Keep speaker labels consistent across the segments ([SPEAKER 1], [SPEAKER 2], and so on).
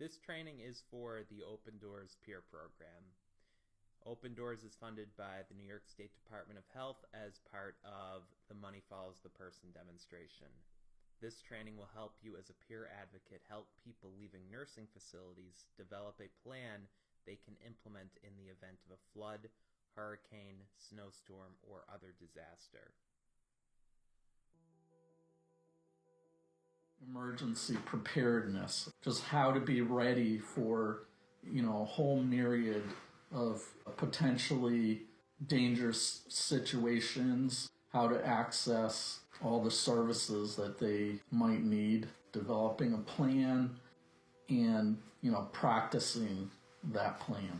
[SPEAKER 1] This training is for the Open Doors Peer Program. Open Doors is funded by the New York State Department of Health as part of the Money Follows the Person demonstration. This training will help you as a peer advocate help people leaving nursing facilities develop a plan they can implement in the event of a flood, hurricane, snowstorm, or other disaster.
[SPEAKER 2] Emergency preparedness, just how to be ready for, a whole myriad of potentially dangerous situations, how to access all the services that they might need, developing a plan, and, practicing that plan.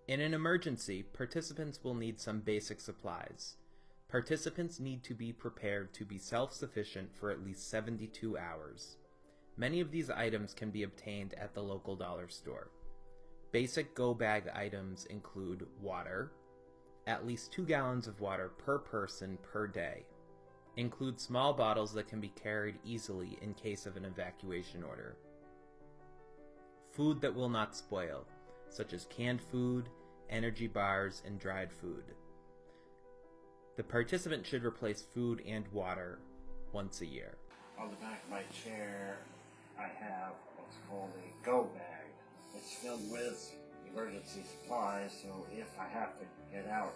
[SPEAKER 1] In an emergency, participants will need some basic supplies. Participants need to be prepared to be self-sufficient for at least 72 hours. Many of these items can be obtained at the local dollar store. Basic go bag items include water, at least 2 gallons of water per person per day. Include small bottles that can be carried easily in case of an evacuation order. Food that will not spoil, such as canned food, energy bars, and dried food. The participant should replace food and water once a year.
[SPEAKER 3] On the back of my chair, I have what's called a go bag. It's filled with emergency supplies, so if I have to get out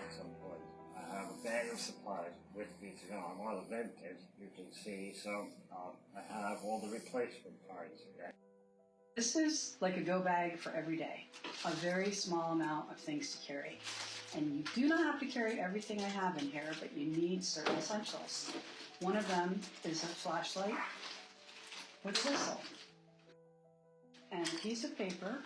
[SPEAKER 3] at some point, I have a bag of supplies with me to go. I'm on a vent kit, you can see, so I have all the replacement parts.
[SPEAKER 4] This is like a go bag for every day, a very small amount of things to carry. And you do not have to carry everything I have in here, but you need certain essentials. One of them is a flashlight with a whistle and a piece of paper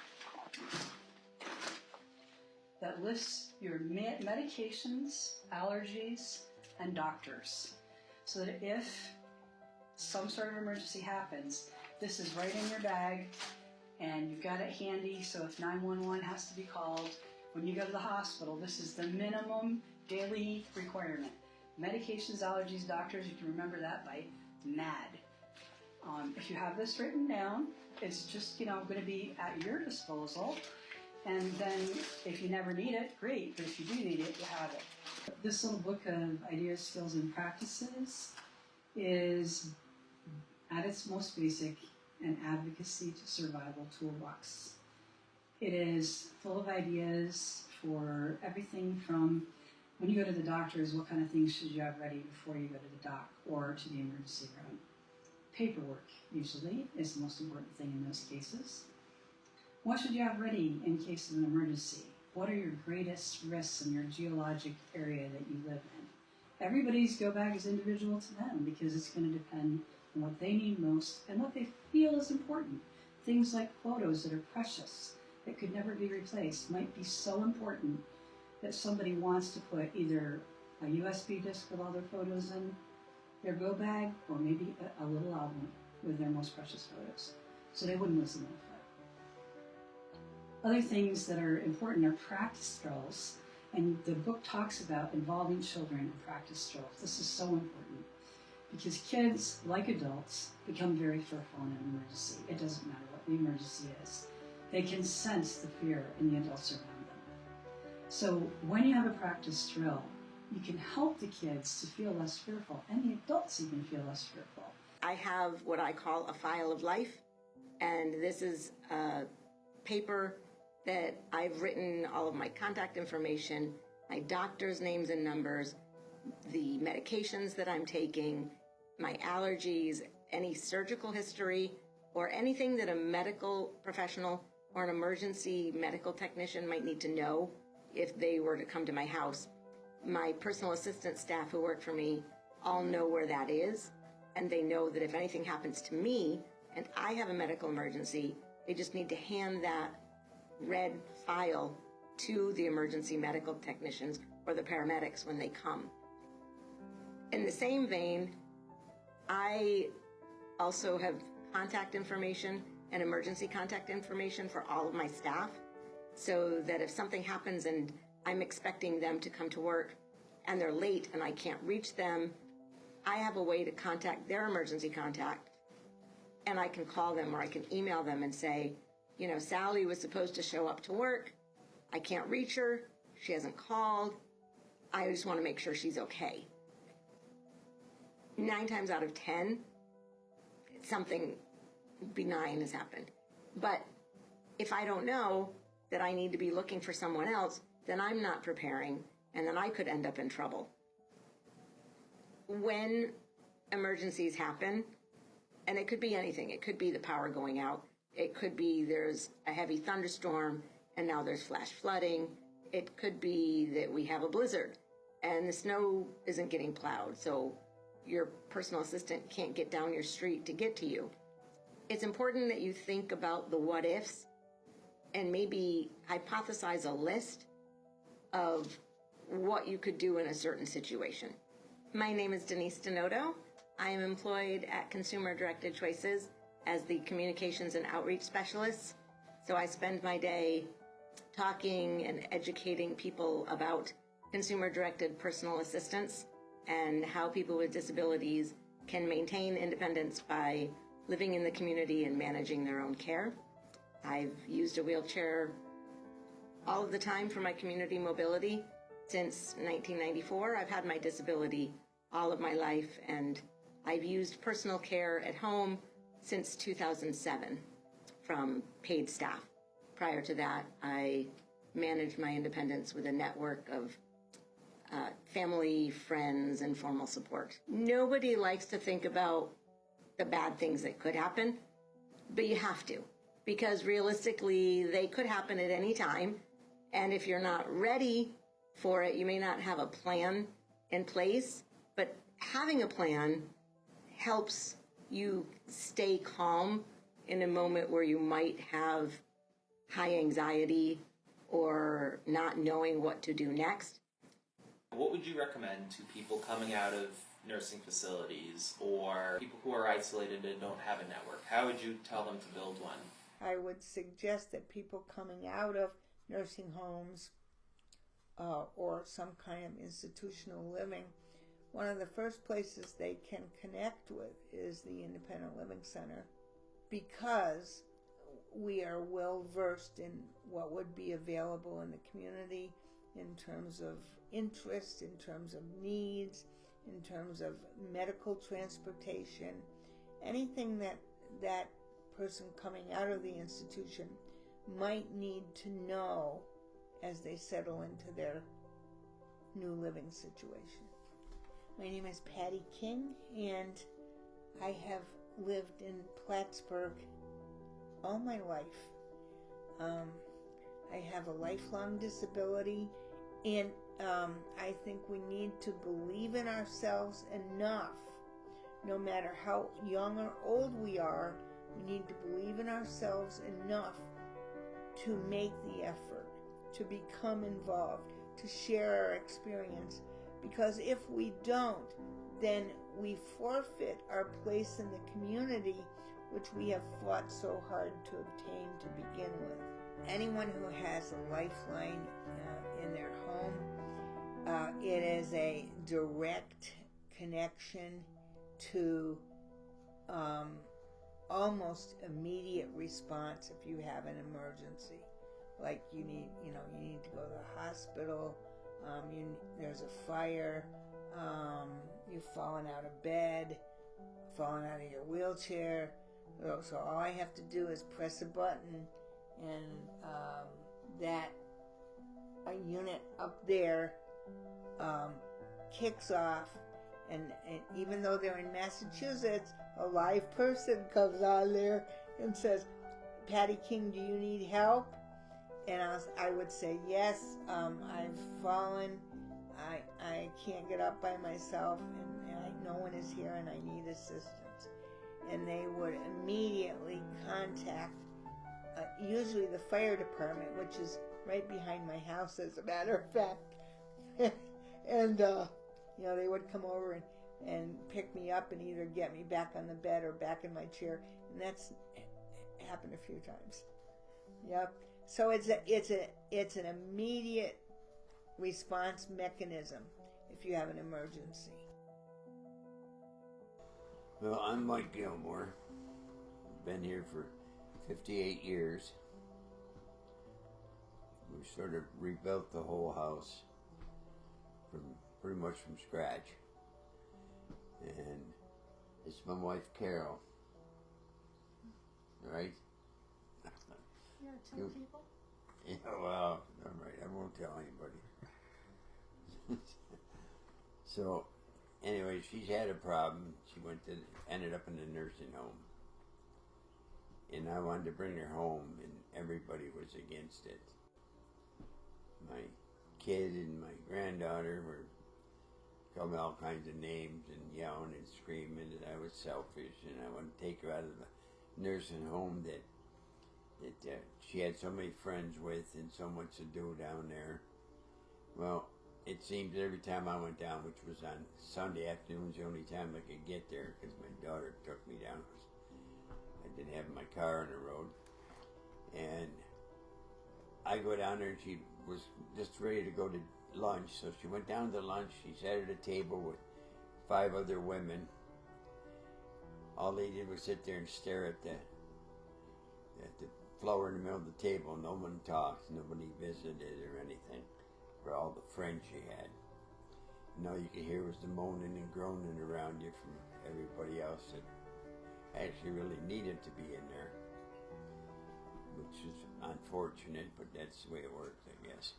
[SPEAKER 4] that lists your medications, allergies, and doctors. So that if some sort of emergency happens, this is right in your bag and you've got it handy, so if 911 has to be called, when you go to the hospital, this is the minimum daily requirement. Medications, allergies, doctors, you can remember that by MAD. If you have this written down, it's just, going to be at your disposal. And then if you never need it, great. But if you do need it, you have it. This little book of ideas, skills, and practices is, at its most basic, an advocacy to survival toolbox. It is full of ideas for everything from when you go to the doctors, what kind of things should you have ready before you go to the doc or to the emergency room. Paperwork, usually, is the most important thing in those cases. What should you have ready in case of an emergency? What are your greatest risks in your geologic area that you live in? Everybody's go bag is individual to them because it's going to depend on what they need most and what they feel is important. Things like photos that are precious, that could never be replaced, might be so important that somebody wants to put either a USB disk with all their photos in their go bag or maybe a little album with their most precious photos, so they wouldn't lose them on foot. Other things that are important are practice drills, and the book talks about involving children in practice drills. This is so important because kids, like adults, become very fearful in an emergency. It doesn't matter what the emergency is. They can sense the fear in the adults around them. So when you have a practice drill, you can help the kids to feel less fearful, and the adults even feel less fearful.
[SPEAKER 5] I have what I call a file of life, and this is a paper that I've written all of my contact information, my doctor's names and numbers, the medications that I'm taking, my allergies, any surgical history, or anything that a medical professional or an emergency medical technician might need to know if they were to come to my house. My personal assistant staff who work for me all know where that is, and they know that if anything happens to me and I have a medical emergency, they just need to hand that red file to the emergency medical technicians or the paramedics when they come. In the same vein, I also have contact information and emergency contact information for all of my staff, so that if something happens and I'm expecting them to come to work and they're late and I can't reach them, I have a way to contact their emergency contact and I can call them or I can email them and say, you know, Sally was supposed to show up to work. I can't reach her. She hasn't called. I just want to make sure she's okay. 9 times out of 10, something benign has happened. But if I don't know that I need to be looking for someone else, then I'm not preparing, and then I could end up in trouble. When emergencies happen, and it could be anything. It could be the power going out. It could be there's a heavy thunderstorm and now there's flash flooding. It could be that we have a blizzard and the snow isn't getting plowed, so your personal assistant can't get down your street to get to you. It's important that you think about the what ifs and maybe hypothesize a list of what you could do in a certain situation. My name is Denise Denoto. I am employed at Consumer Directed Choices as the Communications and Outreach Specialist. So I spend my day talking and educating people about consumer-directed personal assistance and how people with disabilities can maintain independence by living in the community and managing their own care. I've used a wheelchair all of the time for my community mobility since 1994. I've had my disability all of my life, and I've used personal care at home since 2007 from paid staff. Prior to that, I managed my independence with a network of family, friends, and formal support. Nobody likes to think about the bad things that could happen, but you have to, because realistically, they could happen at any time, and if you're not ready for it, you may not have a plan in place, but having a plan helps you stay calm in a moment where you might have high anxiety or not knowing what to do next.
[SPEAKER 1] What would you recommend to people coming out of nursing facilities or people who are isolated and don't have a network? How would you tell them to build one?
[SPEAKER 6] I would suggest that people coming out of nursing homes or some kind of institutional living, one of the first places they can connect with is the Independent Living Center, because we are well versed in what would be available in the community in terms of interest, in terms of needs, in terms of medical transportation, anything that person coming out of the institution might need to know as they settle into their new living situation. My name is Patty King, and I have lived in Plattsburgh all my life. I have a lifelong disability, and I think we need to believe in ourselves enough, no matter how young or old we are. We need to believe in ourselves enough to make the effort, to become involved, to share our experience. Because if we don't, then we forfeit our place in the community, which we have fought so hard to obtain to begin with. Anyone who has a lifeline in their home, it is a direct connection to almost immediate response if you have an emergency. Like you need to go to the hospital, there's a fire, you've fallen out of bed, fallen out of your wheelchair. So all I have to do is press a button, and that a unit up there kicks off, and even though they're in Massachusetts, a live person comes on there and says, "Patty King, do you need help?" And I would say, "Yes, I've fallen. I can't get up by myself, and no one is here, and I need assistance." And they would immediately contact usually the fire department, which is right behind my house, as a matter of fact. And they would come over and pick me up and either get me back on the bed or back in my chair, and that's happened a few times. Yep. So it's an immediate response mechanism if you have an emergency.
[SPEAKER 7] Well, I'm Mike Gilmore. been here for 58 years. We sort of rebuilt the whole house from pretty much from scratch. And it's my wife Carol. Right?
[SPEAKER 5] Yeah, two people.
[SPEAKER 7] Yeah, well, all right, I won't tell anybody. So, anyway, she's had a problem. She ended up in a nursing home. And I wanted to bring her home, and everybody was against it. My kid and my granddaughter were calling me all kinds of names and yelling and screaming that I was selfish and I wanted to take her out of the nursing home that she had so many friends with and so much to do down there. Well, it seems every time I went down, which was on Sunday afternoons, the only time I could get there because my daughter took me down. I didn't have my car on the road. And I go down there and she was just ready to go to lunch. So she went down to lunch. She sat at a table with 5 other women. All they did was sit there and stare at the floor in the middle of the table. No one talked. Nobody visited or anything. For all the friends she had. And all you could hear was the moaning and groaning around you from everybody else that actually really needed to be in there. Which is unfortunate, but that's the way it works, I guess.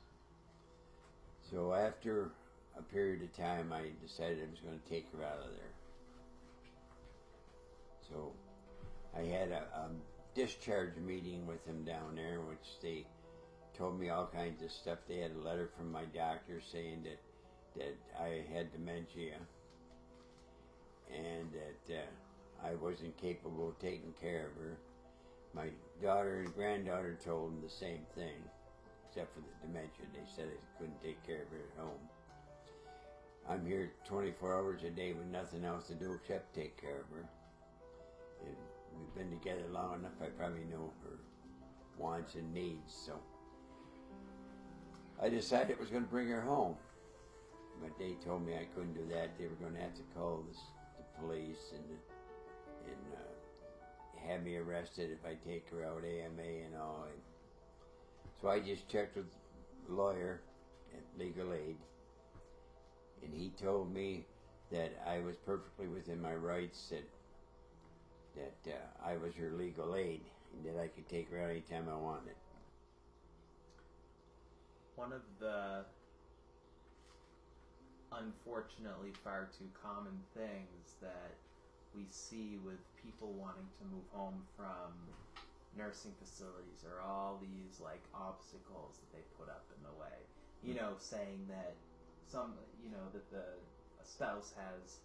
[SPEAKER 7] So after a period of time, I decided I was going to take her out of there. So I had a discharge meeting with them down there, which they told me all kinds of stuff. They had a letter from my doctor saying that I had dementia and that I wasn't capable of taking care of her. My daughter and granddaughter told them the same thing, except for the dementia. They said I couldn't take care of her at home. I'm here 24 hours a day with nothing else to do except take care of her. And we've been together long enough, I probably know her wants and needs, so I decided I was going to bring her home. But they told me I couldn't do that. They were going to have to call the police and have me arrested if I take her out, AMA and all. And so I just checked with the lawyer at Legal Aid, and he told me that I was perfectly within my rights, that I was her legal aid, and that I could take her out anytime I wanted.
[SPEAKER 1] One of the unfortunately far too common things that we see with people wanting to move home from nursing facilities are all these like obstacles that they put up in the way. You know, saying that that a spouse has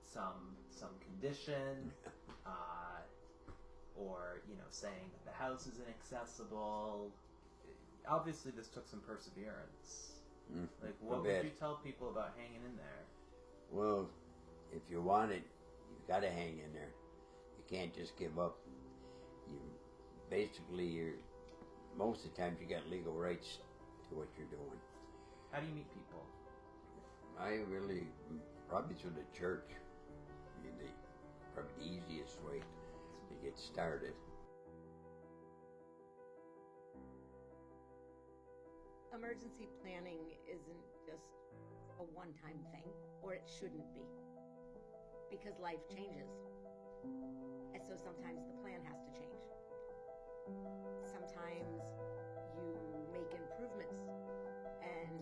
[SPEAKER 1] some condition, or saying that the house is inaccessible. Obviously, this took some perseverance. Like, what would you tell people about hanging in there?
[SPEAKER 7] Well, if you want it, you've got to hang in there. You can't just give up. Most of the time, you got legal rights to what you're doing.
[SPEAKER 1] How do you meet people?
[SPEAKER 7] Probably through the church. Probably the easiest way to get started.
[SPEAKER 5] Emergency planning isn't just a one-time thing, or it shouldn't be, because life changes. And so sometimes the plan has to change. Sometimes you make improvements, and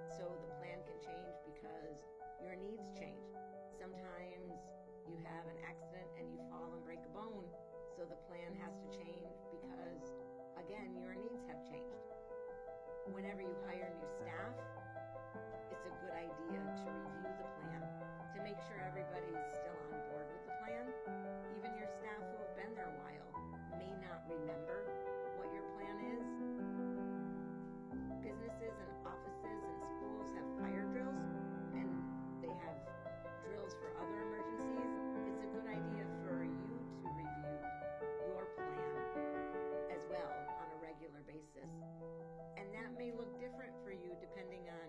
[SPEAKER 5] so the plan can change because your needs change. Sometimes you have an accident and you fall and break a bone, so the plan has to change because, again, your needs have changed. Whenever you hire new staff, it's a good idea to review the plan to make sure everybody's still on board with the plan. Even your staff who have been there a while may not remember what your plan is. Businesses and offices and schools have fire drills, and they have drills for other emergencies. It's a good idea for you to review your plan as well on a regular basis. And that may look different for you depending on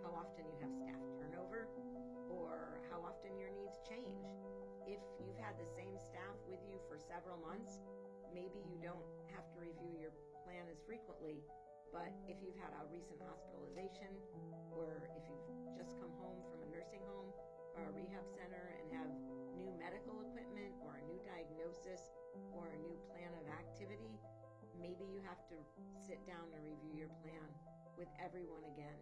[SPEAKER 5] how often you have staff turnover for several months, maybe you don't have to review your plan as frequently. But if you've had a recent hospitalization, or if you've just come home from a nursing home or a rehab center and have new medical equipment or a new diagnosis or a new plan of activity, maybe you have to sit down and review your plan with everyone again.